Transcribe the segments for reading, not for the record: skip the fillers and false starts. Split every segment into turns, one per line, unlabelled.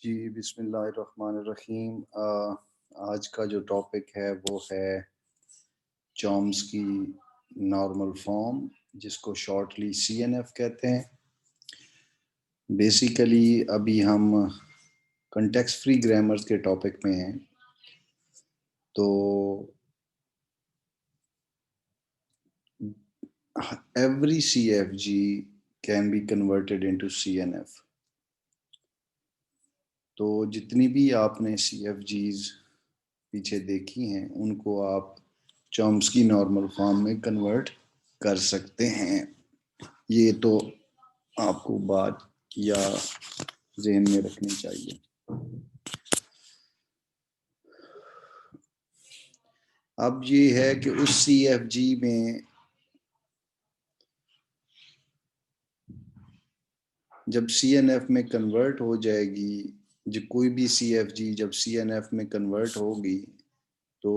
जी, बिस्मिल्लाहिर्रहमानिर्रहीम। आज का जो टॉपिक है वो है चॉम्स्की नॉर्मल फॉर्म, जिसको शॉर्टली सीएनएफ कहते हैं। बेसिकली अभी हम कंटेक्स्ट फ्री ग्रामर्स के टॉपिक में हैं। तो every CFG can be converted into CNF. तो जितनी भी आपने सीएफजीज पीछे देखी हैं उनको आप चॉम्स्की नॉर्मल फॉर्म में कन्वर्ट कर सकते हैं। ये तो आपको बात या ज़हन में रखनी चाहिए। अब ये है कि उस सीएफजी में जब सीएनएफ में कन्वर्ट हो जाएगी, जो कोई भी सीएफजी जब सीएनएफ में कन्वर्ट होगी तो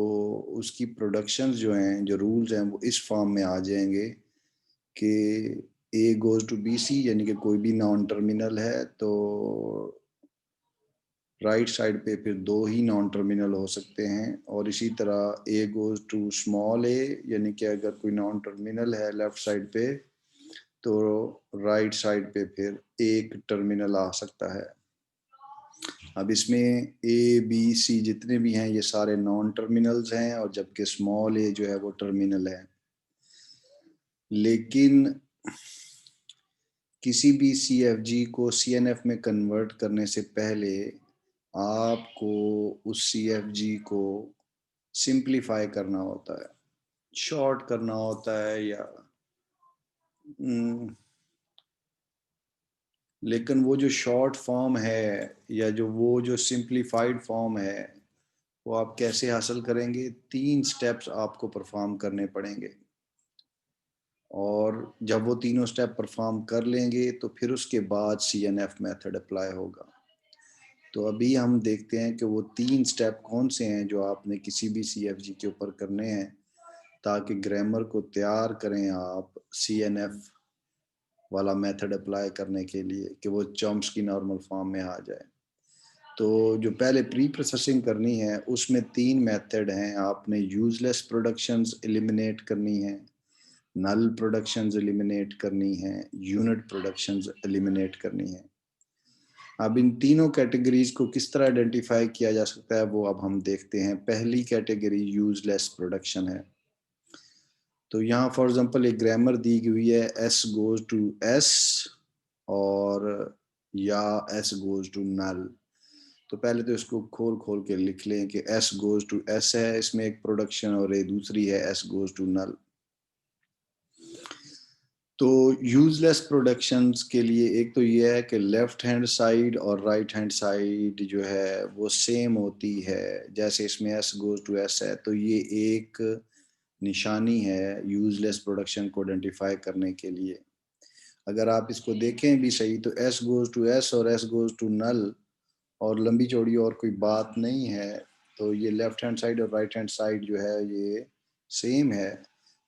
उसकी प्रोडक्शंस जो हैं, जो रूल्स हैं, वो इस फॉर्म में आ जाएंगे कि ए गोज़ टू बी सी, यानी कि कोई भी नॉन टर्मिनल है तो राइट साइड पे फिर दो ही नॉन टर्मिनल हो सकते हैं। और इसी तरह ए गोज़ टू स्मॉल ए, यानी कि अगर कोई नॉन टर्मिनल है लेफ्ट साइड पे तो राइट साइड पे फिर एक टर्मिनल आ सकता है। अब इसमें ए बी सी जितने भी हैं ये सारे नॉन टर्मिनल्स हैं, और जबकि स्मॉल ए जो है वो टर्मिनल है। लेकिन किसी भी सीएफजी को सीएनएफ में कन्वर्ट करने से पहले आपको उस सीएफजी को सिंप्लीफाई करना होता है, शॉर्ट करना होता है, या लेकिन वो जो शॉर्ट फॉर्म है या जो सिंप्लीफाइड फॉर्म है वो आप कैसे हासिल करेंगे? 3 स्टेप्स आपको परफॉर्म करने पड़ेंगे, और जब वो तीनों स्टेप परफॉर्म कर लेंगे तो फिर उसके बाद सीएनएफ मेथड अप्लाई होगा। तो अभी हम देखते हैं कि वो 3 स्टेप कौन से हैं जो आपने किसी भी सीएफजी के ऊपर करने हैं ताकि ग्रामर को तैयार करें आप सीएनएफ वाला मेथड अप्लाई करने के लिए कि वो चॉम्स्की नॉर्मल फॉर्म में आ जाए। तो जो पहले प्री प्रोसेसिंग करनी है उसमें 3 मेथड हैं। आपने यूजलेस प्रोडक्शंस एलिमिनेट करनी है, नल प्रोडक्शंस एलिमिनेट करनी है, यूनिट प्रोडक्शंस एलिमिनेट करनी है। अब इन तीनों कैटेगरीज को किस तरह आइडेंटिफाई किया जा सकता है वो अब हम देखते हैं। पहली कैटेगरी यूजलेस प्रोडक्शन है। तो यहाँ फॉर एग्जांपल एक ग्रामर दी हुई है एस गोज टू एस, और या एस गोज टू नल। तो पहले तो इसको खोल खोल के लिख लें कि एस गोज टू एस है, इसमें एक प्रोडक्शन, और ये दूसरी है एस गोज टू नल। तो यूजलेस प्रोडक्शंस के लिए एक तो ये है कि लेफ्ट हैंड साइड और राइट हैंड साइड जो है वो सेम होती है। जैसे इसमें एस गोज टू एस है तो ये एक निशानी है यूजलेस प्रोडक्शन को आइडेंटिफाई करने के लिए। अगर आप इसको देखें भी सही तो एस गोज टू एस और एस गोज टू नल और लंबी चौड़ी और कोई बात नहीं है। तो ये लेफ्ट हैंड साइड और राइट हैंड साइड जो है ये सेम है।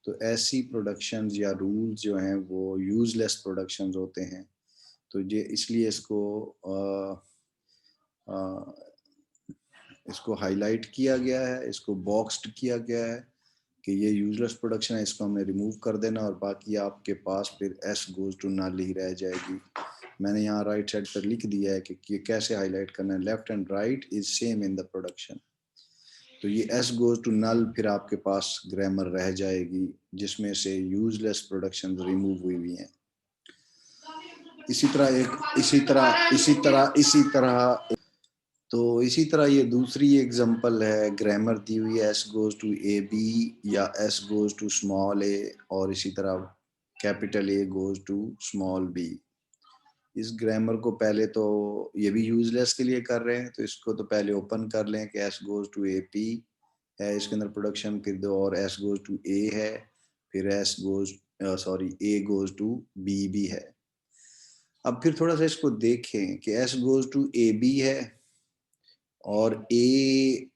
तो ऐसी प्रोडक्शंस या रूल्स जो हैं वो यूजलेस प्रोडक्शंस होते हैं। तो ये इसलिए इसको हाईलाइट किया गया है, इसको बॉक्स्ड किया गया है कि ये यूजलेस प्रोडक्शन है, इसको हमने रिमूव कर देना, और बाकी आपके पास फिर एस गोज टू नल ही रह जाएगी। मैंने यहाँ राइट साइड पर लिख दिया है कि ये कैसे हाईलाइट करना है। Left and right is same in the production. तो ये एस गोज टू नल फिर आपके पास ग्रामर रह जाएगी जिसमें से यूजलेस प्रोडक्शन रिमूव हुई हुई हैं। इसी तरह ये दूसरी एग्जांपल है, ग्रामर दी हुई है S goes to A B या एस गोज टू स्मॉल ए, और इसी तरह capital A goes to small B. इस ग्रामर को पहले तो ये भी यूजलेस के लिए कर रहे हैं, तो इसको तो पहले ओपन कर लें कि S goes to A P है, इसके अंदर प्रोडक्शन, फिर दो और एस गोज टू ए है, फिर ए गोज टू बी भी है। अब फिर थोड़ा सा इसको देखें कि S goes to A B है और ए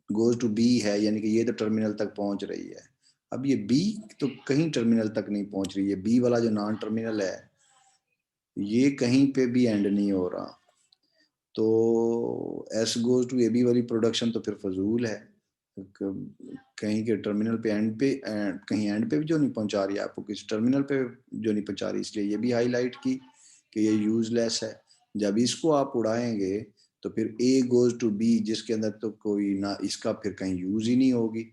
गोज टू बी है, यानी कि ये तो टर्मिनल तक पहुंच रही है। अब ये बी तो कहीं टर्मिनल तक नहीं पहुंच रही है। बी वाला जो नॉन टर्मिनल है ये कहीं पे भी एंड नहीं हो रहा। तो S goes to A B वाली प्रोडक्शन तो फिर फजूल है, कहीं के टर्मिनल पे एंड पे कहीं एंड पे भी जो नहीं पहुंचा रही है आपको, किसी टर्मिनल पे जो नहीं पहुंचा रही, इसलिए ये भी हाईलाइट की कि ये यूजलेस है। जब इसको आप उड़ाएंगे तो फिर ए गोज टू बी, जिसके अंदर तो कोई ना इसका फिर कहीं यूज ही नहीं होगी।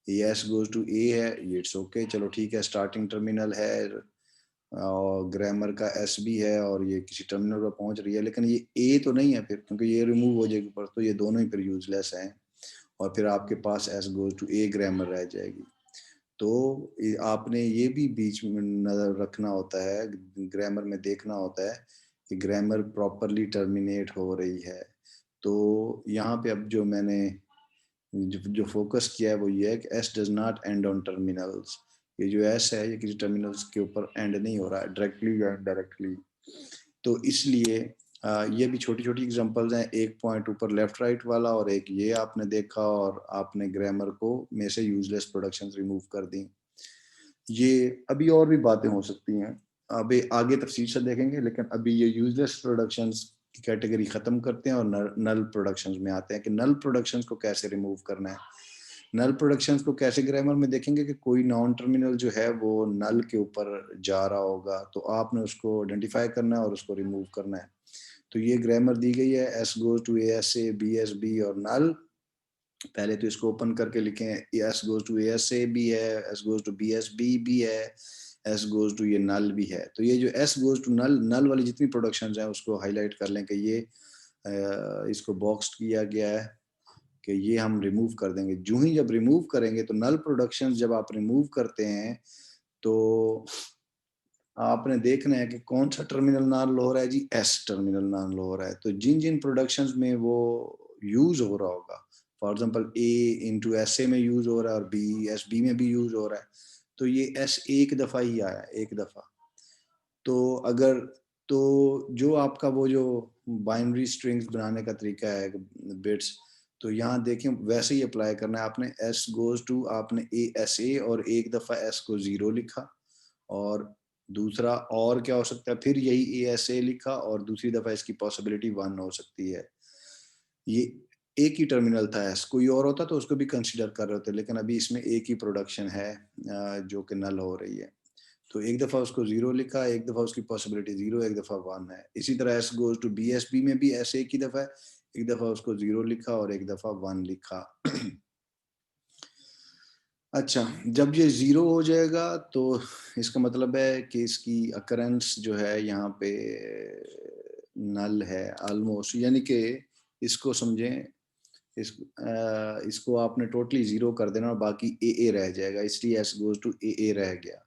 ये एस गोज टू ए है, ये इट्स ओके, चलो ठीक है, स्टार्टिंग टर्मिनल है और ग्रामर का एस भी है और ये किसी टर्मिनल पर पहुंच रही है, लेकिन ये ए तो नहीं है फिर, क्योंकि ये रिमूव हो जाएगी ऊपर, तो ये दोनों ही फिर यूजलेस हैं और फिर आपके पास S goes to a grammar रह जाएगी। तो आपने ये भी बीच में नजर रखना होता है, ग्रामर में देखना होता है कि ग्रामर प्रॉपरली टर्मिनेट हो रही है। तो यहाँ पे अब जो मैंने जो फोकस किया है वो ये है कि S does not and on terminals. ये जो एस है ये किसी टर्मिनल्स के ऊपर एंड नहीं हो रहा है, डायरेक्टली या इनडायरेक्टली। तो इसलिए ये भी छोटी छोटी एग्जांपल्स हैं, एक पॉइंट ऊपर लेफ्ट राइट वाला और एक ये आपने देखा, और आपने ग्रामर को में से यूजलेस प्रोडक्शंस रिमूव कर दी। ये अभी और भी बातें हो सकती हैं, अभी आगे तफसील से देखेंगे, लेकिन अभी ये यूजलेस प्रोडक्शंस की कैटेगरी खत्म करते हैं और नल प्रोडक्शंस में आते हैं कि नल प्रोडक्शंस को कैसे रिमूव करना है। नल प्रोडक्शंस को कैसे ग्रामर में देखेंगे कि कोई नॉन टर्मिनल जो है वो नल के ऊपर जा रहा होगा, तो आपने उसको आइडेंटिफाई करना है और उसको रिमूव करना है। तो ये ग्रामर दी गई है, S goes to A S A B S B और नल। पहले तो इसको ओपन करके लिखें, S goes to A S A भी है, S goes to B S B भी है, एस गोज टू ये नल भी है। तो ये जो एस गोज टू नल, नल वाली जितनी प्रोडक्शंस हैं उसको हाईलाइट कर लें कि ये इसको बॉक्स किया गया है कि ये हम रिमूव कर देंगे। जो ही जब रिमूव करेंगे तो नल प्रोडक्शंस जब आप रिमूव करते हैं तो आपने देखना है कि कौन सा टर्मिनल नल हो रहा है जी, एस टर्मिनल नल हो रहा है। तो जिन जिन प्रोडक्शंस में वो यूज हो रहा होगा, for example A into S A में यूज हो रहा है और बी एस बी में भी यूज हो रहा है, तो ये एस एक दफा ही आया, एक दफा। तो अगर तो जो आपका वो जो बाइनरी स्ट्रिंग्स बनाने का तरीका है बिट्स, तो यहाँ देखें वैसे ही अप्लाई करना है आपने। एस गोज टू आपने ए एस ए और एक दफा एस को 0 लिखा, और दूसरा और क्या हो सकता है, फिर यही ए एस ए लिखा और दूसरी दफा इसकी पॉसिबिलिटी 1 हो सकती है। ये एक ही टर्मिनल था एस, कोई और होता तो उसको भी कंसीडर कर रहे होते, लेकिन अभी इसमें एक ही प्रोडक्शन है जो कि नल हो रही है। तो एक दफा उसको 0 लिखा, एक दफा उसकी पॉसिबिलिटी 0, एक दफा 1 है। इसी तरह S goes to B S B में भी ऐसे एक ही दफा है, एक दफा उसको 0 लिखा और एक दफा 1 लिखा। अच्छा, जब ये 0 हो जाएगा तो इसका मतलब है कि इसकी अकरेंस जो है यहाँ पे नल है ऑलमोस्ट, यानी कि इसको समझें, इसको आपने टोटली 0 कर देना और बाकी ए रह जाएगा, इसलिए एस गोज टू ए रह गया।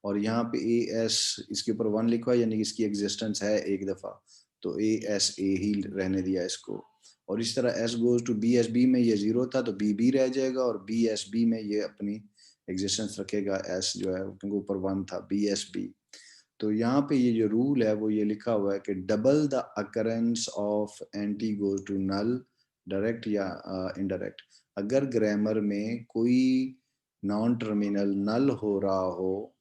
और यहाँ पे ए एस इसके ऊपर 1 लिखा है, यानी इसकी एग्जिस्टेंस है एक दफा, तो ए एस ए ही रहने दिया इसको। और इस तरह S goes to B S B में ये 0 था तो बी रह जाएगा, और बी एस बी में ये अपनी एग्जिस्टेंस रखेगा, एस जो है क्योंकि ऊपर 1 था, बी एस बी। तो यहाँ पे ये जो रूल है वो ये लिखा हुआ है कि double the occurrence of anti goes to null, direct या इनडायरेक्ट। अगर ग्रामर में कोई नॉन टर्मिनल नल हो रहा हो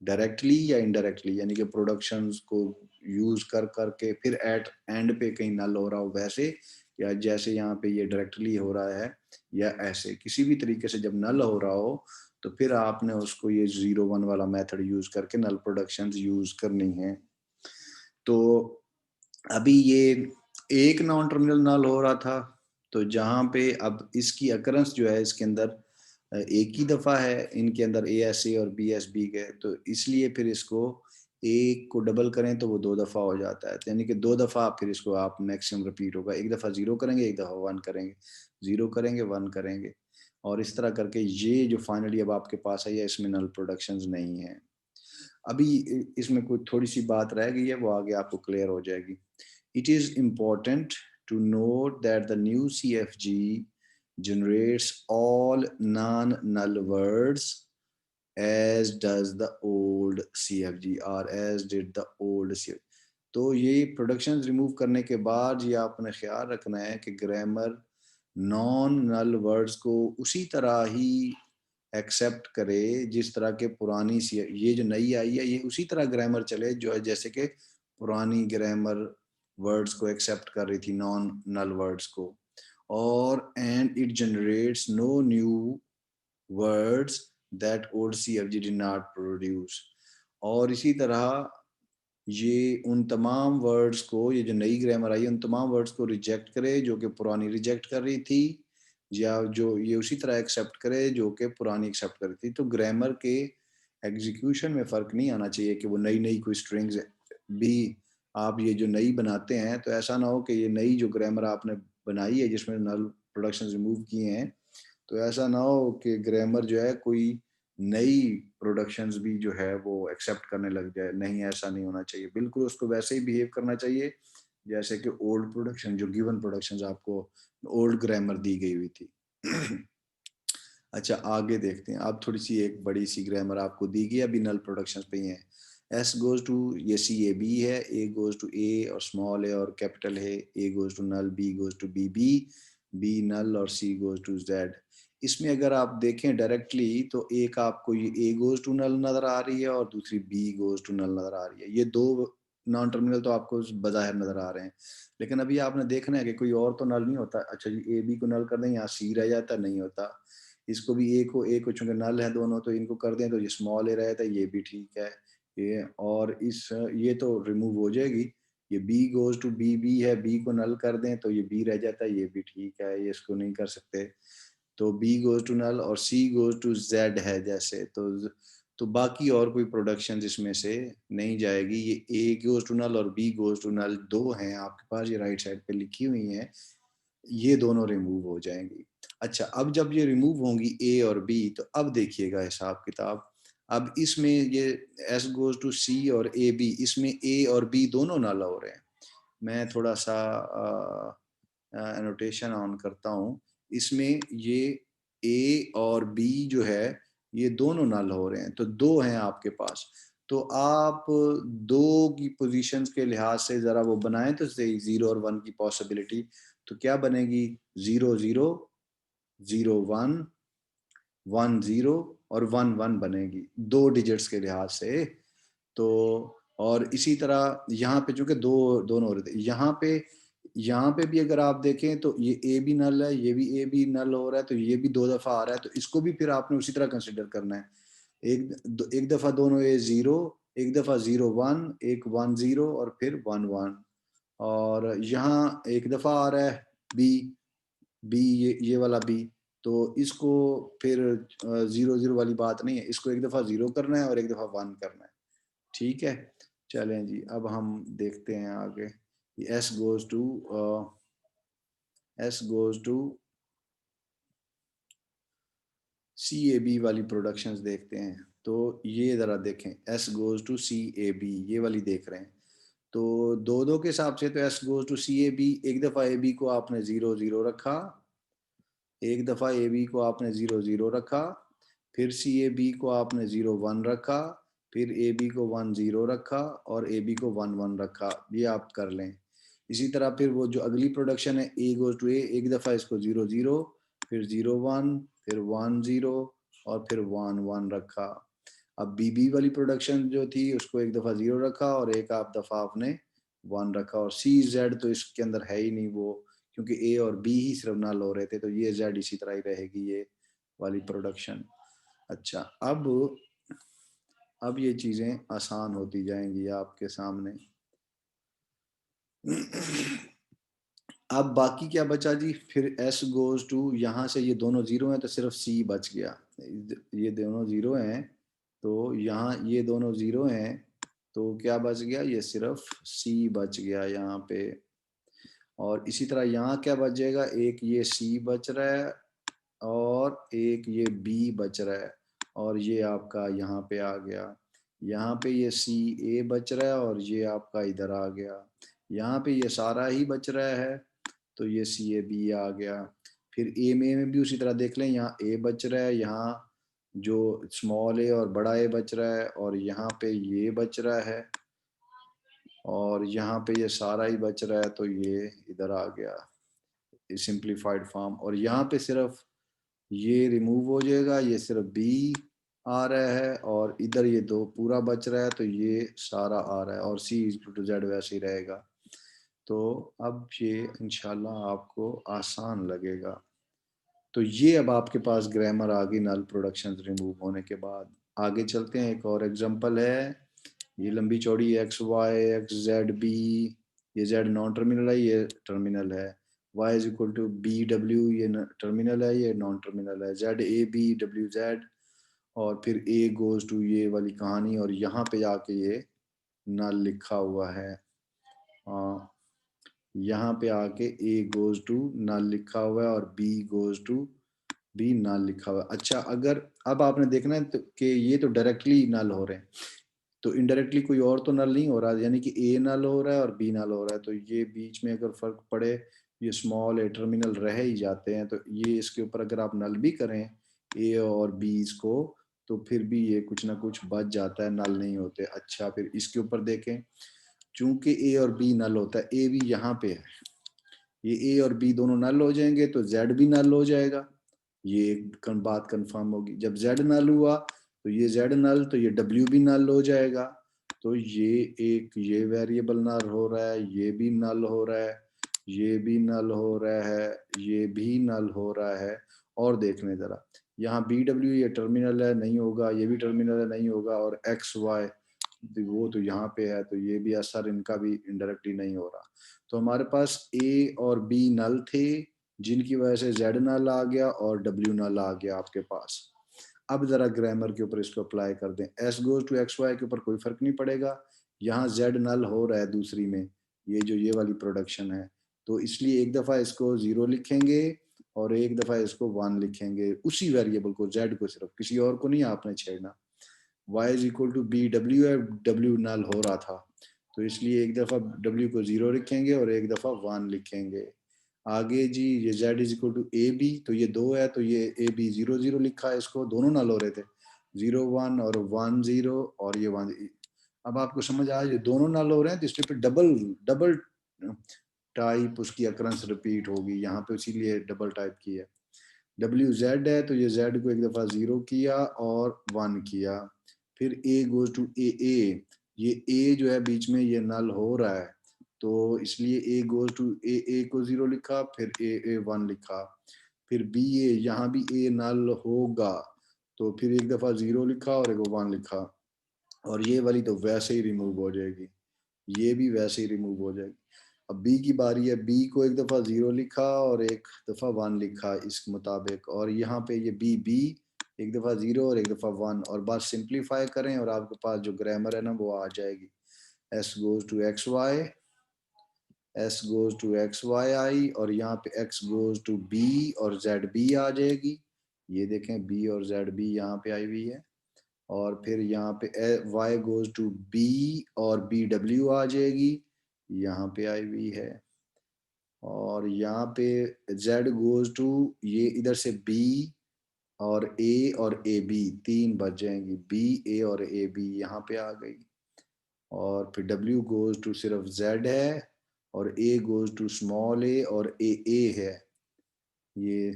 डायरेक्टली या इनडायरेक्टली, यानी कि प्रोडक्शंस को यूज कर करके फिर एट एंड पे कहीं नल हो रहा हो वैसे, या जैसे यहाँ पे ये डायरेक्टली हो रहा है, या ऐसे किसी भी तरीके से जब नल हो रहा हो तो फिर आपने उसको ये 0 1 वाला मेथड यूज करके नल प्रोडक्शंस यूज करनी है। तो अभी ये एक नॉन टर्मिनल नल हो रहा था, तो जहां पे अब इसकी अकरेंस जो है इसके अंदर एक ही दफा है, इनके अंदर ए एस ए और बी एस बी के, तो इसलिए फिर इसको एक को डबल करें तो वो 2 दफा हो जाता है, यानी कि 2 दफा फिर इसको आप मैक्सिमम रिपीट होगा, एक दफा 0 करेंगे, एक दफा 1 करेंगे, 0 करेंगे 1 करेंगे, और इस तरह करके ये जो फाइनली अब आपके पास है, इसमें नल प्रोडक्शंस नहीं है। अभी इसमें कोई थोड़ी सी बात रह गई है, वो आगे आपको क्लियर हो जाएगी। It is important to note that the new CFG generates all non-null words as does the old CFG or as did the old CFG। तो ये प्रोडक्शन रिमूव करने के बाद ये आपने ख्याल रखना है कि ग्रामर नॉन नल वर्ड्स को उसी तरह ही एक्सेप्ट करे जिस तरह के पुरानी ये जो नई आई है ये उसी तरह ग्रामर चले जो है जैसे कि पुरानी ग्रामर वर्ड्स को एक्सेप्ट कर रही थी, नॉन नल वर्ड्स को, और and it generates no new words that old CFG did not produce. और इसी तरह ये उन तमाम वर्ड्स को, ये जो नई ग्रामर आई उन तमाम वर्ड्स को रिजेक्ट करे जो कि पुरानी रिजेक्ट कर रही थी, या जो ये उसी तरह एक्सेप्ट करे जो कि पुरानी एक्सेप्ट कर रही थी। तो ग्रामर के एग्जीक्यूशन में फ़र्क नहीं आना चाहिए कि वो नई नई कोई स्ट्रिंग्स भी आप ये जो नई बनाते हैं, तो ऐसा ना हो कि ये नई जो ग्रामर आपने बनाई है जिसमें नल प्रोडक्शन रिमूव किए हैं, तो ऐसा ना हो कि ग्रामर जो है कोई नई प्रोडक्शंस भी जो है वो एक्सेप्ट करने लग जाए। नहीं, ऐसा नहीं होना चाहिए, बिल्कुल उसको वैसे ही बिहेव करना चाहिए जैसे कि ओल्ड प्रोडक्शन, जो गिवन प्रोडक्शंस आपको ओल्ड ग्रामर दी गई हुई थी। अच्छा, आगे देखते हैं। अब थोड़ी सी एक बड़ी सी ग्रामर आपको दी गई, अभी नल प्रोडक्शंस पे ही है। S गोज टू, ये CAB है, A गोज टू A और स्मॉल a और कैपिटल है, A goes to null, B goes to BB, B null और C गोज टू Z। इसमें अगर आप देखें डायरेक्टली तो एक आपको ये A गोज टू नल नजर आ रही है और दूसरी B गोज टू नल नजर आ रही है। ये दो नॉन टर्मिनल तो आपको बाहर नजर आ रहे हैं, लेकिन अभी आपने देखना है कि कोई और तो नल नहीं होता। अच्छा जी, A B को नल कर दें, यहाँ C रह जाता, नहीं होता। इसको भी A को चूंकि नल है दोनों, तो इनको कर दें तो ये स्मॉल a रहता है, ये भी ठीक है ये। और इस ये तो रिमूव हो जाएगी। ये B गोज टू BB है, B को नल कर दें तो ये B रह जाता है, ये भी ठीक है, ये इसको नहीं कर सकते। तो B गोज टू नल और C गोज टू Z है जैसे, तो बाकी और कोई प्रोडक्शन इसमें से नहीं जाएगी। ये A गोज टू नल और B गोज टू नल दो हैं आपके पास, ये राइट साइड पे लिखी हुई हैं, ये दोनों रिमूव हो जाएंगी। अच्छा, अब जब ये रिमूव होंगी A और B, तो अब देखिएगा हिसाब किताब। अब इसमें ये S गोज टू C और AB, इसमें A और B दोनों नल हो रहे हैं। मैं थोड़ा सा एनोटेशन ऑन करता हूँ। इसमें ये A और B जो है ये दोनों नल हो रहे हैं, तो दो हैं आपके पास। तो आप दो की पोजीशंस के लिहाज से जरा वो बनाएं तो सही, 0 और 1 की पॉसिबिलिटी। तो क्या बनेगी, 0 0 0 1 1 0 और 1 1 बनेगी दो डिजिट्स के लिहाज से। तो और इसी तरह यहाँ पे चूंकि दो दोनों हो रहे थे, यहाँ पे भी अगर आप देखें तो ये ए भी नल है, ये भी ए भी नल हो रहा है, तो ये भी दो दफा आ रहा है, तो इसको भी फिर आपने उसी तरह कंसिडर करना है। एक दफा दोनों ए 0, एक दफा 0 1, एक 1 0 और फिर 1 1। और यहाँ एक दफा आ रहा है बी, ये वाला बी, तो इसको फिर 0 0 वाली बात नहीं है, इसको एक दफा 0 करना है और एक दफा 1 करना है। ठीक है, चलें जी, अब हम देखते हैं आगे। एस गोज टू CAB वाली प्रोडक्शंस देखते हैं। तो ये ज़रा देखें, S गोज टू CAB, ये वाली देख रहे हैं। तो दो दो के हिसाब से तो S गोज टू CAB, एक दफ़ा AB को आपने 0 0 रखा, एक दफ़ा AB को आपने 0 0 रखा, फिर CAB को आपने 0 1 रखा, फिर AB को 1 0 रखा और AB को 1 1 रखा। ये आप कर लें। इसी तरह फिर वो जो अगली प्रोडक्शन है A गोज टू A, एक दफ़ा इसको 0 0, फिर 0 1, फिर 1 0 और फिर 1 1 रखा। अब BB वाली प्रोडक्शन जो थी उसको एक दफ़ा 0 रखा और एक आप दफ़ा आपने 1 रखा। और CZ तो इसके अंदर है ही नहीं वो, क्योंकि A और B ही सिर्फ नल हो रहे थे, तो ये Z इसी तरह ही रहेगी ये वाली प्रोडक्शन। अच्छा, अब ये चीज़ें आसान होती जाएंगी आपके सामने। अब बाकी क्या बचा जी, फिर S गोज टू, यहाँ से ये दोनों जीरो हैं तो सिर्फ C बच गया। ये दोनों जीरो हैं तो यहाँ ये दोनों जीरो हैं, तो क्या बच गया, ये सिर्फ C बच गया यहाँ पे। और इसी तरह यहाँ क्या बच जाएगा, एक ये C बच रहा है और एक ये B बच रहा है, और ये आपका यहाँ पे आ गया। यहाँ पे ये CA बच रहा है और ये आपका इधर आ गया। यहाँ पे ये सारा ही बच रहा है, तो ये CAB आ गया। फिर A में भी उसी तरह देख लें, यहाँ A बच रहा है, यहाँ जो स्मॉल a और बड़ा A बच रहा है, और यहाँ पे ये बच रहा है, और यहाँ पे ये सारा ही बच रहा है, तो ये इधर आ गया सिंप्लीफाइड फॉर्म। और यहाँ पे सिर्फ ये रिमूव हो जाएगा, ये सिर्फ B आ रहा है, और इधर ये दो पूरा बच रहा है, तो ये सारा आ रहा है, और C इक्वल टू Z वैसे ही रहेगा। तो अब ये इंशाल्लाह आपको आसान लगेगा। तो ये अब आपके पास ग्रामर आ गई नल प्रोडक्शन रिमूव होने के बाद। आगे चलते हैं, एक और एग्जांपल है। ये लंबी चौड़ी X Y X Z B, ये जेड नॉन टर्मिनल है, ये टर्मिनल है। Y is equal to B W, ये टर्मिनल है, ये नॉन टर्मिनल है। Z A B W Z, और फिर ए गोज टू ये वाली कहानी, और यहाँ पे आके ये नल लिखा हुआ है। यहाँ पे आके ए गोज टू नल लिखा हुआ है और B goes to B null लिखा हुआ है। अच्छा, अगर अब आपने देखना है तो कि ये तो डायरेक्टली नल हो रहे हैं, तो इनडायरेक्टली कोई और तो नल नहीं हो रहा, यानी कि ए नल हो रहा है और बी नल हो रहा है। तो ये बीच में अगर फर्क पड़े, ये स्मॉल ए टर्मिनल रह ही जाते हैं, तो ये इसके ऊपर अगर आप नल भी करें ए और बी को, तो फिर भी ये कुछ ना कुछ बच जाता है, नल नहीं होते। अच्छा, फिर इसके ऊपर देखें, चूंकि ए और बी नल होता है, ए भी यहाँ पे है, ये ए और बी दोनों नल हो जाएंगे तो जेड भी नल हो जाएगा। ये एक बात कंफर्म होगी। जब जेड नल हुआ तो ये जेड नल, तो ये डब्ल्यू भी नल हो जाएगा। तो ये वेरिएबल नल हो रहा है, ये भी नल हो रहा है, ये भी नल हो रहा है, ये भी नल हो रहा है। और देखने जरा, यहाँ बी डब्ल्यू ये टर्मिनल है, नहीं होगा, ये भी टर्मिनल है, नहीं होगा, और एक्स वाई वो तो यहाँ पे है, तो ये भी असर इनका भी इनडायरेक्टली नहीं हो रहा। तो हमारे पास ए और बी नल थे, जिनकी वजह से जेड नल आ गया और डब्ल्यू नल आ गया आपके पास। अब जरा ग्रामर के ऊपर इसको अप्लाई कर दें। S goes to X Y के ऊपर कोई फर्क नहीं पड़ेगा, यहाँ जेड नल हो रहा है दूसरी में, ये जो ये वाली प्रोडक्शन है, तो इसलिए एक दफा इसको 0 लिखेंगे और एक दफा इसको 1 लिखेंगे, उसी वेरिएबल को, जेड को, सिर्फ किसी और को नहीं आपने छेड़ना। y is equal to B W है, डब्ल्यू नल हो रहा था, तो इसलिए एक दफा w को 0 लिखेंगे और एक दफा 1 लिखेंगे। आगे जी, ये z is equal to A B, तो ये 2 है, तो ये ए बी 0 0 लिखा है, इसको दोनों नल हो रहे थे, 0 1 और 1 0 और ये 1। अब आपको समझ आया, ये दोनों नल हो रहे हैं, तो इसलिए फिर डबल डबल टाइप उसकी अक्रंस रिपीट होगी यहाँ पे, इसीलिए डबल टाइप की है। डब्ल्यू जेड है, तो ये जेड को एक दफा 0 किया और 1 किया। फिर ए गोज टू ए ए, ये ए जो है बीच में ये नल हो रहा है, तो इसलिए ए गोज टू ए ए को 0 लिखा, फिर ए ए 1 लिखा। फिर बी ए, यहाँ भी ए नल होगा, तो फिर एक दफा 0 लिखा और एक 1 लिखा, और ये वाली तो वैसे ही रिमूव हो जाएगी, ये भी वैसे ही रिमूव हो जाएगी। अब बी की बारी है, बी को एक दफा 0 लिखा और एक दफा 1 लिखा इस मुताबिक, और यहाँ पे ये बी बी एक दफा 0 और एक दफा 1, और बात सिंप्लीफाई करें और आपके पास जो ग्रामर है ना वो आ जाएगी। S goes to X Y, S goes to X Y I, और यहाँ पे एक्स गोज टू बी और जेड बी आ जाएगी। ये देखें, बी और जेड बी यहाँ पे आई हुई है। और फिर यहाँ पे y गोज टू b और बी डब्ल्यू आ जाएगी, यहाँ पे आई हुई है। और यहाँ पे z गोज टू, ये इधर से b और a b, तीन बच जाएंगी, b a और a b यहाँ पे आ गई। और फिर w गोज टू सिर्फ z है, और a goes to small a और a है ये,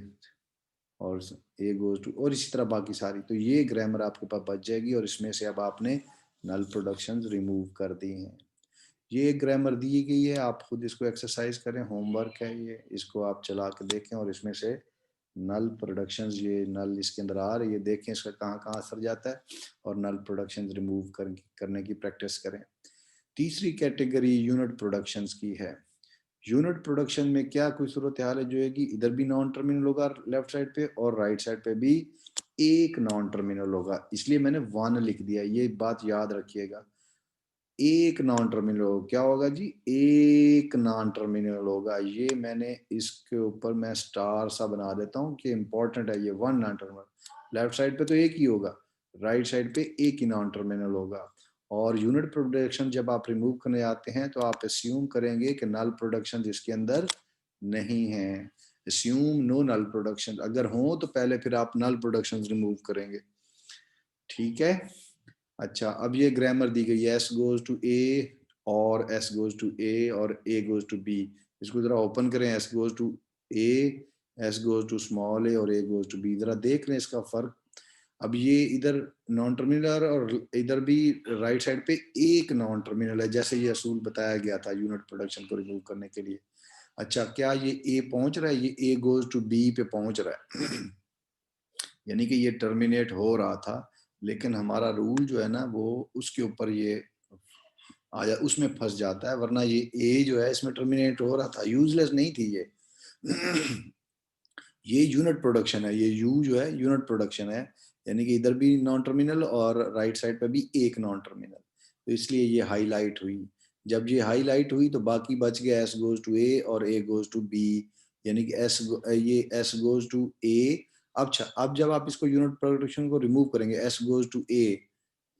और ए गोज टू, और इसी तरह बाकी सारी। तो ये ग्रामर आपके पास बच जाएगी, और इसमें से अब आपने नल प्रोडक्शन रिमूव कर दी हैं। ये ग्रामर दी गई है, आप खुद इसको एक्सरसाइज करें, होमवर्क है ये, इसको आप चला के देखें और इसमें से नल प्रोडक्शंस, ये नल इसके अंदर आ रही है, देखें इसका कहाँ कहाँ असर जाता है, और नल प्रोडक्शंस रिमूव करने की प्रैक्टिस करें। तीसरी कैटेगरी यूनिट प्रोडक्शंस की है। यूनिट प्रोडक्शन में क्या कोई सूरत हाल है जो है कि इधर भी नॉन टर्मिनल होगा लेफ्ट साइड पे, और राइट साइड पे भी एक नॉन टर्मिनल होगा, इसलिए मैंने 1 लिख दिया, ये बात याद रखिएगा। एक नॉन टर्मिनल होगा, क्या होगा जी, एक नॉन टर्मिनल होगा। ये मैंने इसके ऊपर मैं स्टार सा बना देता हूँ कि इंपॉर्टेंट है, ये 1 नॉन टर्मिनल। लेफ्ट साइड पे तो एक ही होगा, राइट साइड पे एक ही नॉन टर्मिनल होगा। और यूनिट प्रोडक्शन जब आप रिमूव करने आते हैं तो आप अस्यूम करेंगे कि नल प्रोडक्शन इसके अंदर नहीं है। अस्यूम नो नल प्रोडक्शन, अगर हो तो पहले फिर आप नल प्रोडक्शन रिमूव करेंगे, ठीक है। अच्छा, अब ये ग्रामर दी गई है, एस गोज टू ए और एस गोज टू ए और ए गोज टू बी। इसको जरा ओपन करें, S goes to A, S goes to small ए और ए गोज टू बी, जरा देख लें इसका फर्क। अब ये इधर नॉन टर्मिनल और इधर भी राइट साइड पे एक नॉन टर्मिनल है, जैसे ये असूल बताया गया था यूनिट प्रोडक्शन को रिमूव करने के लिए। अच्छा, क्या ये ए पहुंच रहा है? ये ए गोज टू बी पे पहुंच रहा है यानी कि ये टर्मिनेट हो रहा था, लेकिन हमारा रूल जो है ना वो उसके ऊपर ये आया, उसमें फंस जाता है। वरना ये ए जो है इसमें टर्मिनेट हो रहा था, यूजलेस नहीं थी ये ये यूनिट प्रोडक्शन है, ये यू जो है यूनिट प्रोडक्शन है, यानी कि इधर भी नॉन टर्मिनल और राइट साइड पे भी एक नॉन टर्मिनल, तो इसलिए ये हाईलाइट हुई। जब ये हाईलाइट हुई तो बाकी बच गया एस गोज टू ए और ए गोज टू बी, यानी कि ये एस गोज टू ए। अब जब आप इसको यूनिट प्रोडक्शन को रिमूव करेंगे, एस गोज टू ए,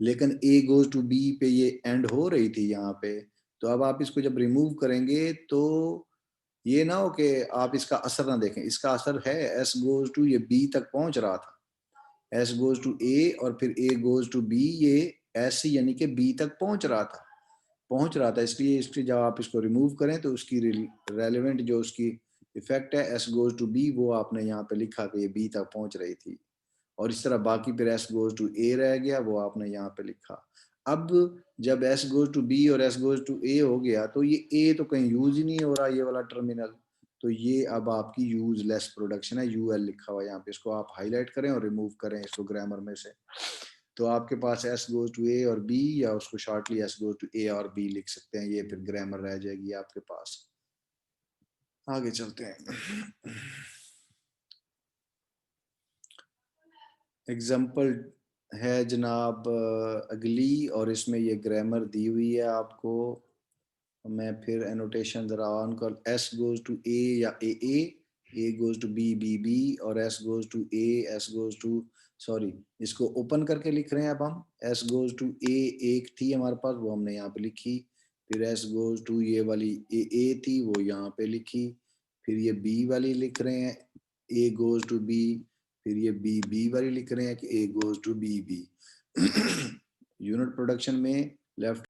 लेकिन ए गोज टू बी पे ये एंड हो रही थी यहाँ पे, तो अब आप इसको जब रिमूव करेंगे तो ये ना हो कि आप इसका असर ना देखें। इसका असर है, एस गोज टू ये बी तक पहुंच रहा था, एस गोज टू ए और फिर ए गोज टू बी, ये एस यानी कि बी तक पहुंच रहा था। इसलिए इसके जब आप इसको रिमूव करें तो उसकी रेलेवेंट जो उसकी इफेक्ट है एस गोज टू बी, वो आपने यहाँ पे लिखा कि ये बी तक पहुंच रही थी, और इस तरह बाकी फिर एस गोज टू ए रह गया, वो आपने यहाँ पे लिखा। अब जब एस गोज टू बी और एस गोज टू ए हो गया तो ये ए तो कहीं यूज ही नहीं हो रहा, ये वाला टर्मिनल, तो ये अब आपकी यूजलेस प्रोडक्शन है, यूएल लिखा हुआ है यहाँ पे। इसको आप हाईलाइट करें और रिमूव करें इसको ग्रामर में से, तो आपके पास एस गोज टू ए और बी, या उसको शॉर्टली एस गोज टू ए और बी लिख सकते हैं, ये फिर ग्रामर रह जाएगी आपके पास। आगे चलते हैं। एग्जाम्पल है जनाब अगली, और इसमें ये ग्रामर दी हुई है आपको। मैं फिर एनोटेशन जरा ऑन कर, एस गोज टू ए या A goes to B B B, और S goes to A, S goes to, sorry इसको ओपन करके लिख रहे हैं अब हम। एस गोज टू ए एक थी हमारे पास, वो हमने यहाँ पे लिखी। फिर एस गोज टू ये वाली ए थी, वो यहाँ पे लिखी। फिर ये बी वाली लिख रहे हैं, ए गोज टू बी। फिर ये बी वाली लिख रहे हैं कि A goes to B B unit production में लेफ्ट